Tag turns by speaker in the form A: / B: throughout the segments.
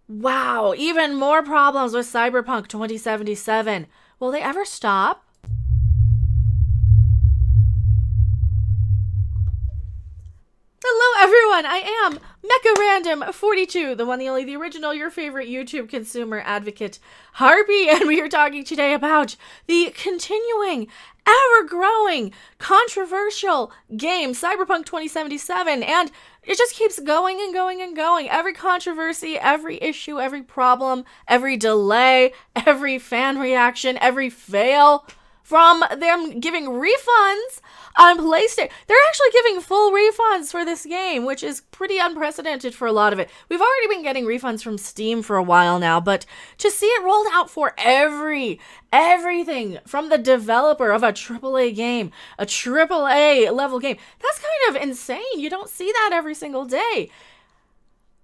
A: Wow, even more problems with Cyberpunk 2077. Will they ever stop? Hello everyone, I am Mecha Random 42, the one, the only, the original, your favorite YouTube consumer advocate, Harpy, and we are talking today about the continuing, ever-growing, controversial game, Cyberpunk 2077, and it just keeps going and going and going. Every controversy, every issue, every problem, every delay, every fan reaction, every fail, from them giving refunds on PlayStation. They're actually giving full refunds for this game, which is pretty unprecedented for a lot of it. We've already been getting refunds from Steam for a while now, but to see it rolled out for everything from the developer of a AAA game, a AAA level game, that's kind of insane. You don't see that every single day.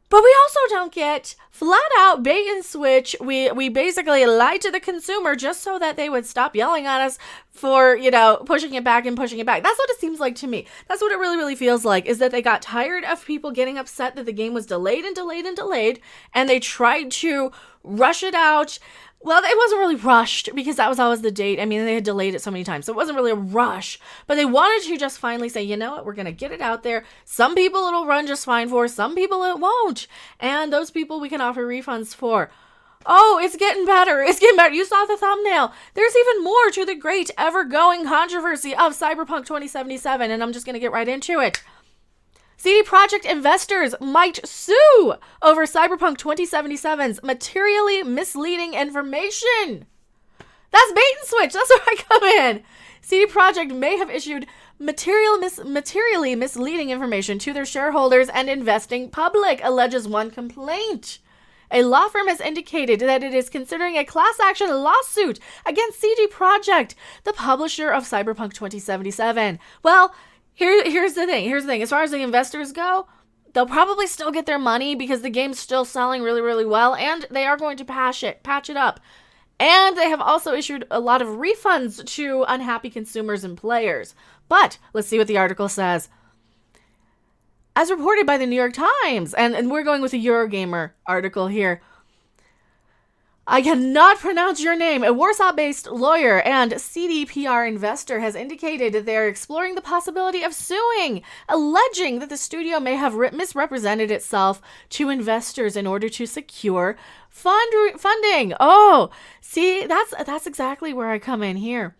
A: But we also don't get flat out bait and switch. We basically lied to the consumer just so that they would stop yelling at us for, pushing it back and pushing it back. That's what it seems like to me. That's what it really, really feels like, is that they got tired of people getting upset that the game was delayed and delayed and delayed, and they tried to rush it out. Well, it wasn't really rushed because that was always the date. I mean, they had delayed it so many times, so it wasn't really a rush. But they wanted to just finally say, you know what, we're going to get it out there. Some people it'll run just fine for, some people it won't. And those people we can offer refunds for. Oh, it's getting better. It's getting better. You saw the thumbnail. There's even more to the great ever-going controversy of Cyberpunk 2077, and I'm just going to get right into it. CD Projekt investors might sue over Cyberpunk 2077's materially misleading information. That's bait and switch. That's where I come in. CD Projekt may have issued materially misleading information to their shareholders and investing public, alleges one complaint. A law firm has indicated that it is considering a class action lawsuit against CD Projekt, the publisher of Cyberpunk 2077. Well, Here's the thing. As far as the investors go, they'll probably still get their money because the game's still selling really, really well, and they are going to patch it up. And they have also issued a lot of refunds to unhappy consumers and players. But let's see what the article says. As reported by the New York Times, and we're going with a Eurogamer article here, I cannot pronounce your name. A Warsaw-based lawyer and CDPR investor has indicated that they are exploring the possibility of suing, alleging that the studio may have misrepresented itself to investors in order to secure funding. Oh, see, that's exactly where I come in here.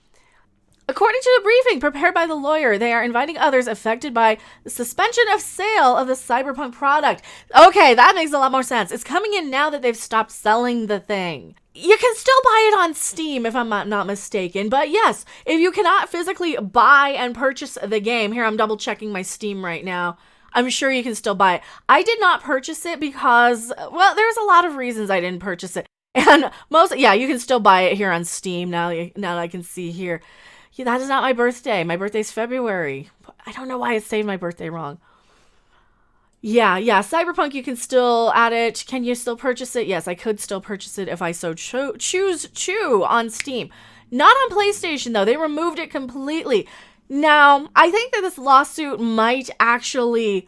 A: According to a briefing prepared by the lawyer, they are inviting others affected by the suspension of sale of the Cyberpunk product. Okay, that makes a lot more sense. It's coming in now that they've stopped selling the thing. You can still buy it on Steam, if I'm not mistaken. But yes, if you cannot physically buy and purchase the game, here I'm double checking my Steam right now, I'm sure you can still buy it. I did not purchase it because, well, there's a lot of reasons I didn't purchase it. And you can still buy it here on Steam now that I can see here. Yeah, that is not my birthday. My birthday's February. I don't know why it saved my birthday wrong. Yeah, Cyberpunk, you can still add it. Can you still purchase it? Yes, I could still purchase it if I so choose to on Steam. Not on PlayStation, though. They removed it completely. Now, I think that this lawsuit might actually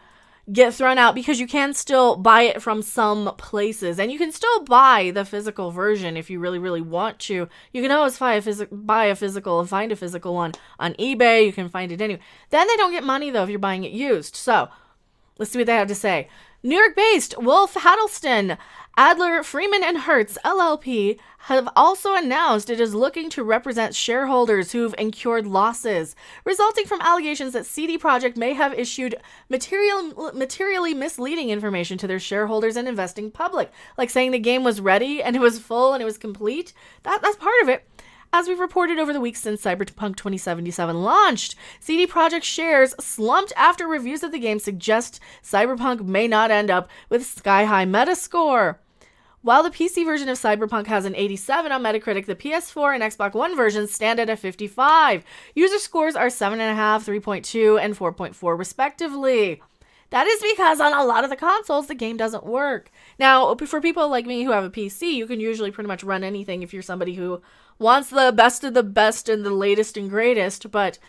A: get thrown out because you can still buy it from some places, and you can still buy the physical version if you really, really want to. You can always buy a physical and find a physical one on eBay. You can find it anywhere. Then they don't get money, though, if you're buying it used. So let's see what they have to say. New York-based Wolf Huddleston, Adler, Freeman and Hertz, LLP, have also announced it is looking to represent shareholders who've incurred losses resulting from allegations that CD Projekt may have issued materially misleading information to their shareholders and investing public, like saying the game was ready and it was full and it was complete. That's part of it. As we've reported over the weeks since Cyberpunk 2077 launched, CD Projekt shares slumped after reviews of the game suggest Cyberpunk may not end up with sky-high Metascore. While the PC version of Cyberpunk has an 87 on Metacritic, the PS4 and Xbox One versions stand at a 55. User scores are 7.5, 3.2, and 4.4 respectively. That is because on a lot of the consoles, the game doesn't work. Now, for people like me who have a PC, you can usually pretty much run anything if you're somebody who wants the best of the best and the latest and greatest. But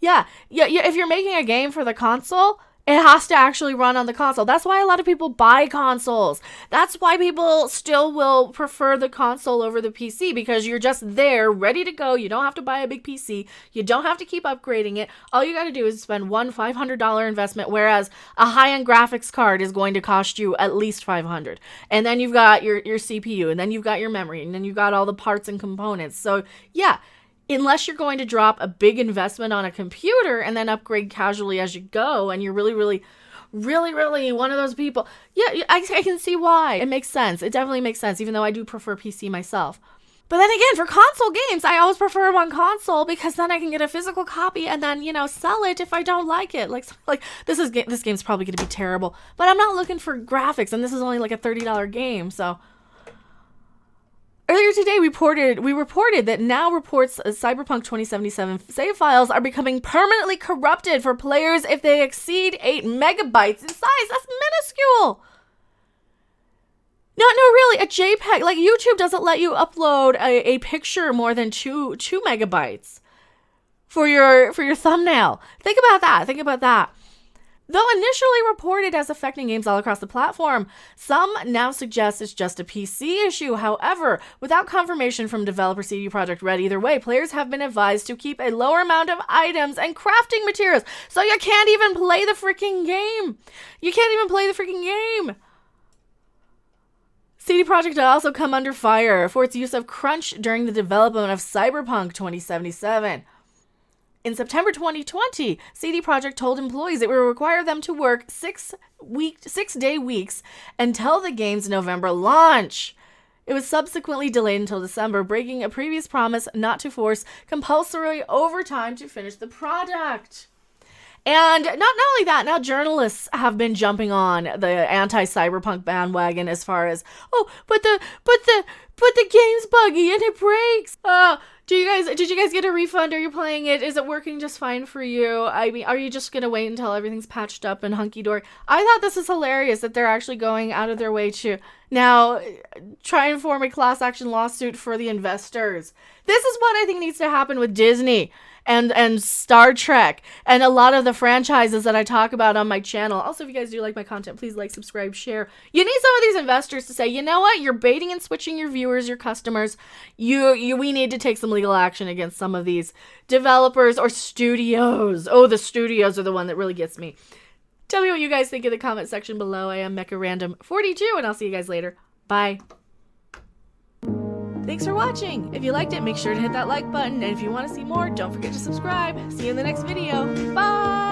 A: yeah, if you're making a game for the console, It has to actually run on the console. That's why a lot of people buy consoles. That's why people still will prefer the console over the PC, because you're just there, ready to go. You don't have to buy a big PC. You don't have to keep upgrading it. All you got to do is spend one $500 investment, whereas a high-end graphics card is going to cost you at least $500. And then you've got your CPU, and then you've got your memory, and then you've got all the parts and components. So, yeah, unless you're going to drop a big investment on a computer and then upgrade casually as you go, and you're really one of those people, yeah, I can see why. It makes sense. It definitely makes sense, even though I do prefer PC myself. But then again, for console games, I always prefer them on console, because then I can get a physical copy and then, sell it if I don't like it. Like this game's probably going to be terrible, but I'm not looking for graphics, and this is only like a $30 game, so. Earlier today, we reported that now reports Cyberpunk 2077 save files are becoming permanently corrupted for players if they exceed 8 megabytes in size. That's minuscule. No, really, a JPEG. Like, YouTube doesn't let you upload a picture more than 2 megabytes for your thumbnail. Think about that. Though initially reported as affecting games all across the platform, some now suggest it's just a PC issue. However, without confirmation from developer CD Projekt Red either way, players have been advised to keep a lower amount of items and crafting materials. So you can't even play the freaking game. CD Projekt had also come under fire for its use of crunch during the development of Cyberpunk 2077. In September 2020, CD Projekt told employees it would require them to work 6-day weeks until the game's November launch. It was subsequently delayed until December, breaking a previous promise not to force compulsory overtime to finish the product. And not only that, now journalists have been jumping on the anti-Cyberpunk bandwagon as far as, but the game's buggy and it breaks. Did you guys get a refund? Are you playing it? Is it working just fine for you? I mean, are you just gonna wait until everything's patched up and hunky-dory? I thought this is hilarious that they're actually going out of their way to now try and form a class action lawsuit for the investors. This is what I think needs to happen with Disney and Star Trek and a lot of the franchises that I talk about on my channel. Also, if you guys do like my content, please like, subscribe, share. You need some of these investors to say, you know what, you're baiting and switching your viewers, your customers. We need to take some legal action against some of these developers or studios. Oh, the studios are the one that really gets me. Tell me what you guys think in the comment section below. I am MechaRandom42, and I'll see you guys later. Bye. Thanks for watching. If you liked it, make sure to hit that like button. And if you want to see more, don't forget to subscribe. See you in the next video. Bye!